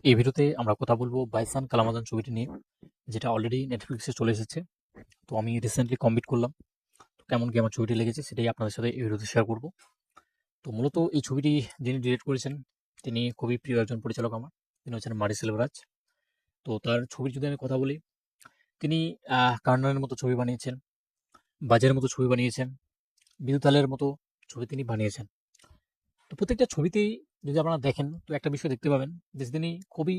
এই ভিডিওতে আমরা কথা বলবো বাইসান কালামাদান ছবিটি নিয়ে, যেটা অলরেডি নেটফ্লিক্সে চলে এসেছে। তো আমি রিসেন্টলি কমপ্লিট করলাম। তো কেমন কি আমার ছবিটি লেগেছে সেটাই আপনাদের সাথে এই ভিডিওতে শেয়ার করব। তো মূলত এই ছবিটি যিনি ডিরেক্ট করেছেন তিনি খুবই প্রিয় একজন পরিচালক আমার। তিনি হচ্ছেন মারি সেলভরাজ। তো তার ছবির যদি আমি কথা বলি, তিনি কার্নারের মতো ছবি বানিয়েছেন, বাজারের মতো ছবি বানিয়েছেন, বিদুতালের মতো ছবি তিনি বানিয়েছেন। তো প্রত্যেকটা ছবিতেই যদি আপনারা দেখেন তো একটা বিষয় দেখতে পাবেন যে তিনি খুবই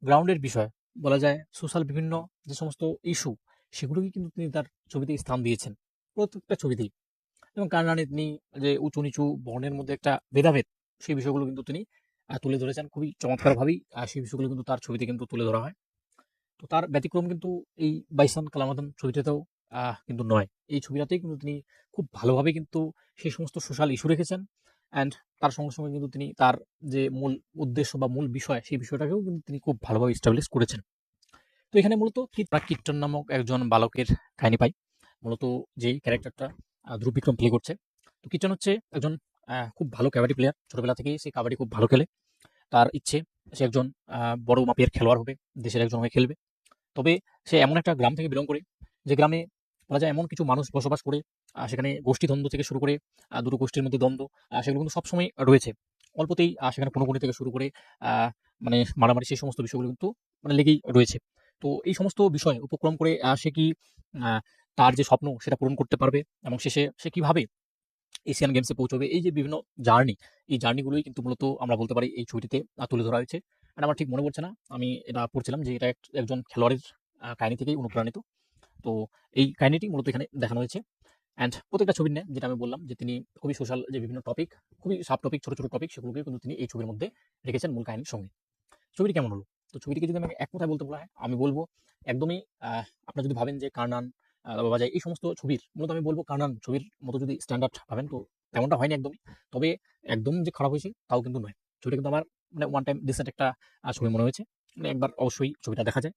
গ্রাউন্ডের বিষয় বলা যায়, সোশ্যাল বিভিন্ন যে সমস্ত ইস্যু সেগুলোকে কিন্তু তিনি তার ছবিতে স্থান দিয়েছেন প্রত্যেকটা ছবিতেই। এবং কারণে তিনি যে উঁচু নিচু বর্ণের মধ্যে একটা ভেদাভেদ, সেই বিষয়গুলো কিন্তু তিনি তুলে ধরেছেন খুবই চমৎকারভাবেই। সেই বিষয়গুলো কিন্তু তার ছবিতে কিন্তু তুলে ধরা হয়। তো তার ব্যতিক্রম কিন্তু এই বাইসান কালামাদান ছবিটাতেও কিন্তু নয়। এই ছবিটাতেই কিন্তু তিনি খুব ভালোভাবে কিন্তু সেই সমস্ত সোশ্যাল ইস্যু রেখেছেন। অ্যান্ড তার সঙ্গে সঙ্গে কিন্তু তিনি তার যে মূল উদ্দেশ্য বা মূল বিষয়, সেই বিষয়টাকেও কিন্তু তিনি খুব ভালোভাবে এস্টাবলিশ করেছেন। তো এখানে মূলত কিট্টন নামক একজন বালকের কাহিনী পাই। মূলত যেই ক্যারেক্টারটা ধ্রুব বিক্রম প্লে করছে। তো কিট্টন হচ্ছে একজন খুব ভালো কাবাডি প্লেয়ার। ছোটবেলা থেকেই সে কাবাডি খুব ভালো খেলে। তার ইচ্ছে সে একজন বড় মাপের খেলোয়াড় হবে, দেশের একজন হয়ে খেলবে। তবে সে এমন একটা গ্রাম থেকে বিলং করে, যে গ্রামে বলা যায় এমন কিছু মানুষ বসবাস করে, সেখানে গোষ্ঠীদ্বন্দ্ব থেকে শুরু করে দুটো গোষ্ঠীর মধ্যে দ্বন্দ্ব, সেগুলো কিন্তু সবসময় রয়েছে। অল্পতেই সেখানে খুনোখুনি থেকে শুরু করে মানে মারামারি, সেই সমস্ত বিষয়গুলো কিন্তু মানে লেগেই রয়েছে। তো এই সমস্ত বিষয় উপক্রম করে সে কি তার যে স্বপ্ন সেটা পূরণ করতে পারবে, এবং শেষে সে কিভাবে এশিয়ান গেমসে পৌঁছবে, এই যে বিভিন্ন জার্নি, এই জার্নিগুলোই কিন্তু মূলত আমরা বলতে পারি এই ছবিটিতে তুলে ধরা হয়েছে। আর আমার ঠিক মনে পড়ছে না, আমি এটা পড়ছিলাম যে এটা একজন খেলোয়াড়ের কাহিনী থেকেই অনুপ্রাণিত। তো এই কাহিনীটি মূলত এখানে দেখানো হয়েছে। অ্যান্ড প্রত্যেকটা ছবির নেয় যেটা আমি বললাম যে তিনি খুবই সোশ্যাল যে বিভিন্ন টপিক, খুবই সাব টপিক, ছোট ছোট টপিক, সেগুলোকে কিন্তু তিনি এই ছবির মধ্যে রেখেছেন মূল কাহিনীর সঙ্গে। ছবিটি কেমন হলো? তো ছবিটিকে যদি আমাকে এক কথায় বলতে বলা হয়, আমি বলবো একদমই আপনারা যদি ভাবেন যে কার্নান বা যায় এই সমস্ত ছবির, মূলত আমি বলবো কার্নান ছবির মতো যদি স্ট্যান্ডার্ড ভাবেন, তো তেমনটা হয়নি একদমই। তবে একদম যে খারাপ হয়েছে তাও কিন্তু নয়। ছবিটা কিন্তু আমার মানে ওয়ান টাইম ডিসেন্ট একটা ছবি মনে হয়েছে। মানে একবার অবশ্যই ছবিটা দেখা যায়।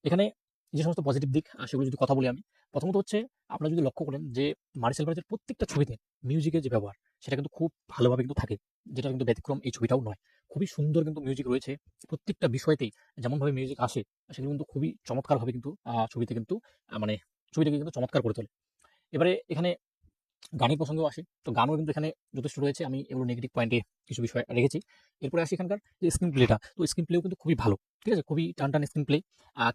এখানে যে সমস্ত পজিটিভ দিক সেগুলো যদি কথা বলি আমি, প্রথমত হচ্ছে আপনারা যদি লক্ষ্য করেন যে মার্সেল ভার্জের প্রত্যেকটা ছবিতে মিউজিকের যে ব্যবহার সেটা কিন্তু খুব ভালোভাবে কিন্তু থাকে, যেটা কিন্তু ব্যতিক্রম এই ছবিটাও নয়। খুবই সুন্দর কিন্তু মিউজিক রয়েছে প্রত্যেকটা বিষয়তেই। যেমনভাবে মিউজিক আসে সেগুলো কিন্তু খুবই চমৎকারভাবে কিন্তু ছবিতে কিন্তু মানে ছবিটাকে কিন্তু চমৎকার করে তোলে। এবারে এখানে গানের প্রসঙ্গেও আসি। তো গানও কিন্তু এখানে যথেষ্ট রয়েছে। আমি এগুলো নেগেটিভ পয়েন্টে কিছু বিষয় রেখেছি। এরপরে আসি এখানকার যে স্ক্রিন প্লেটা। তো স্ক্রিন প্লেও কিন্তু খুবই ভালো। ঠিক আছে? খুবই টানটান স্ক্রিন প্লে।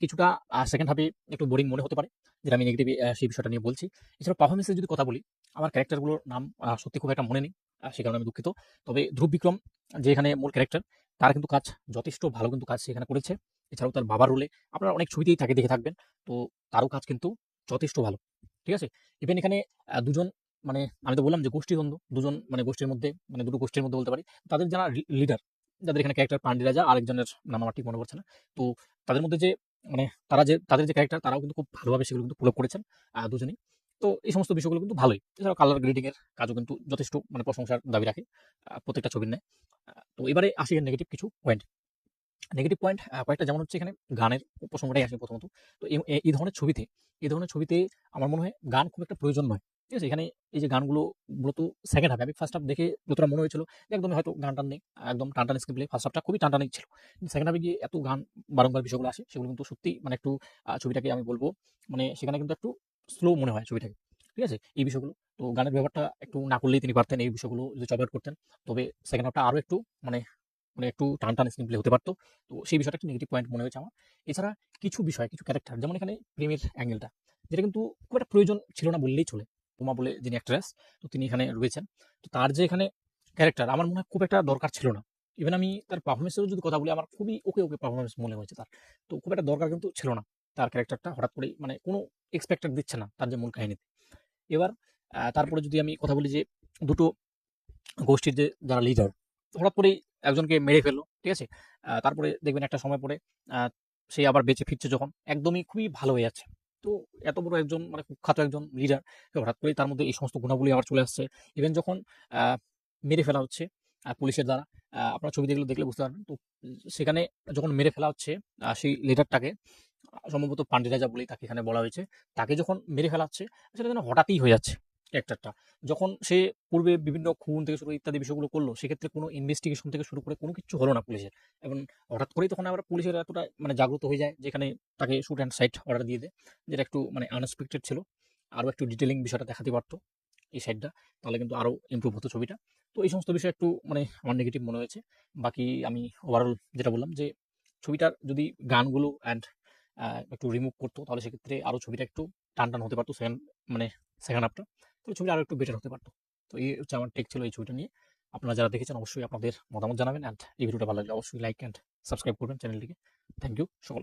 কিছুটা সেকেন্ড হাফে একটু বোরিং মনে হতে পারে। যেটা আমি নেগেটিভ সেই বিষয়টা নিয়ে বলছি। এছাড়াও পারফরম্যান্সের যদি কথা বলি, আমার ক্যারেক্টারগুলোর নাম সত্যি খুব একটা মনে নেই। সে কারণে আমি দুঃখিত। তবে ধ্রুব বিক্রম যে এখানে মূল ক্যারেক্টার, তার কিন্তু কাজ যথেষ্ট ভালো কিন্তু কাজ সে এখানে করেছে। এছাড়াও তার বাবার রোলে আপনারা অনেক ছবিতেই তাকে দেখে থাকবেন। তো তারও কাজ কিন্তু যথেষ্ট ভালো। ঠিক আছে? ইভেন এখানে ২ জন, মানে আমি তো বললাম যে গোষ্ঠীদ্বন্দ্ব, দুজন মানে গোষ্ঠীর মধ্যে, মানে দুটো গোষ্ঠীর মধ্যে বলতে পারি। তাদের যারা লিডার, যাদের এখানে ক্যারেক্টার পান্ডে রাজা, আরেকজনের নাম আমার ঠিক মনে পড়ছে না। তো তাদের মধ্যে যে মানে তাদের যে ক্যারেক্টার, তারাও কিন্তু খুব ভালোভাবে সেগুলো কিন্তু পুল আপ করেছেন দুজনেই। তো এই সমস্ত বিষয়গুলো কিন্তু ভালোই। এছাড়াও কালার গ্রেডিং এর কাজও কিন্তু যথেষ্ট মানে প্রশংসার দাবি রাখে প্রত্যেকটা ছবির ন্যায়। তো এবারে আসি এর নেগেটিভ কিছু পয়েন্ট। নেগেটিভ পয়েন্ট কয়েকটা, যেমন হচ্ছে এখানে গানের প্রসঙ্গটাই আসে প্রথমত। তো এই ধরনের ছবিতে আমার মনে হয় গান খুব একটা প্রয়োজন নয়। ঠিক আছে? এখানে এই যে গানগুলো মূলত সেকেন্ড হাফে, আমি ফার্স্ট হাফ দেখে যতটা মনে হয়েছিল যে একদমই হয়তো গান টান নেই, একদম টানটান স্ক্রিন প্লে। ফার্স্ট হাফটা খুবই টানটানই ছিল। কিন্তু সেকেন্ড হাফে গিয়ে এত গান বারংবার বিষয়গুলো আসে, সেগুলো কিন্তু সত্যি মানে একটু ছবিটাকে আমি বলবো মানে সেখানে কিন্তু একটু স্লো মনে হয় ছবিটাকে। ঠিক আছে? এই বিষয়গুলো, তো গানের ব্যাপারটা একটু না করলেই তিনি পারতেন, এই বিষয়গুলো যদি চপার করতেন, তবে সেকেন্ড হাফটা আরো একটু মানে মানে একটু টানটান স্ক্রিন প্লে হতে পারতো। তো সেই বিষয়টা একটা নেগেটিভ পয়েন্ট মনে হয়েছে আমার। এছাড়া কিছু বিষয়, কিছু ক্যারেক্টার, যেমন এখানে প্রেমের অ্যাঙ্গেলটা, যেটা কিন্তু খুব একটা প্রয়োজন ছিল না বললেই চলে। উমা বলে যিনি অ্যাক্ট্রেস, তো তিনি এখানে রয়েছেন। তো তার যে এখানে ক্যারেক্টার, আমার মনে হয় খুব একটা দরকার ছিল না। ইভেন আমি তার পারফরমেন্সেরও যদি কথা বলি, আমার খুবই ওকে ওকে পারফরমেন্স মনে হয়েছে তার। তো খুব একটা দরকার কিন্তু ছিল না তার ক্যারেক্টারটা হঠাৎ করেই, মানে কোনো এক্সপেক্টেড দিচ্ছে না তার যে মূল কাহিনীতে। এবার তারপরে যদি আমি কথা বলি যে দুটো গোষ্ঠীর যে যারা লিডার হঠাৎ করেই একজনকে মেরে ফেললো, ঠিক আছে? তারপরে দেখবেন একটা সময় পরে আহ, সে আবার বেঁচে ফিরছে, যখন একদমই খুবই ভালো হয়ে যাচ্ছে। তো এত বড় একজন মানে কুখ্যাত একজন লিডার, হঠাৎ করেই তার মধ্যে এই সমস্ত গুণাবলী আবার চলে আসছে। ইভেন যখন আহ, মেরে ফেলা হচ্ছে পুলিশের দ্বারা, আপনার ছবি দেখলে দেখলে বুঝতে পারবেন। তো সেখানে যখন মেরে ফেলা হচ্ছে সেই লিডারটাকে, সম্ভবত পান্ডে রাজা বলেই তাকে এখানে বলা হয়েছে, তাকে যখন মেরে ফেলা হচ্ছে, সেটা যেন হঠাৎই হয়ে যাচ্ছে ক্যারেক্টারটা। যখন সে পূর্বে বিভিন্ন খুন থেকে শুরু করে ইত্যাদি বিষয়গুলো করলো, সেক্ষেত্রে কোনো ইনভেস্টিগেশন থেকে শুরু করে কোনো কিছু হলো না পুলিশের, এবং হঠাৎ করেই তখন আবার পুলিশের এতটা মানে জাগ্রত হয়ে যায়, যেখানে তাকে শুট অ্যান্ড সাইট অর্ডার দিয়ে দেয়, যেটা একটু মানে আনএক্সপেক্টেড ছিল। আরও একটু ডিটেলিং বিষয়টা দেখাতে পারতো এই সাইডটা, তাহলে কিন্তু আরও ইমপ্রুভ হতো ছবিটা। তো এই সমস্ত বিষয় একটু মানে আমার নেগেটিভ মনে হয়েছে। বাকি আমি ওভারঅল যেটা বললাম যে ছবিটার যদি গানগুলো অ্যান্ড একটু রিমুভ করতো, তাহলে সেক্ষেত্রে আরও ছবিটা একটু টান টান হতে পারতো মানে সেকেন্ড হাফটা, তো ছবিটা আরও একটু বেটার হতে পারতো। তো এই হচ্ছে আমার টেক ছিল এই ছবিটা নিয়ে। আপনারা যারা দেখেছেন অবশ্যই আপনাদের মতামত জানাবেন, অ্যান্ড এই ভিডিওটা ভালো লাগলে অবশ্যই লাইক অ্যান্ড সাবস্ক্রাইব করবেন চ্যানেলটিকে। থ্যাংক ইউ সকল।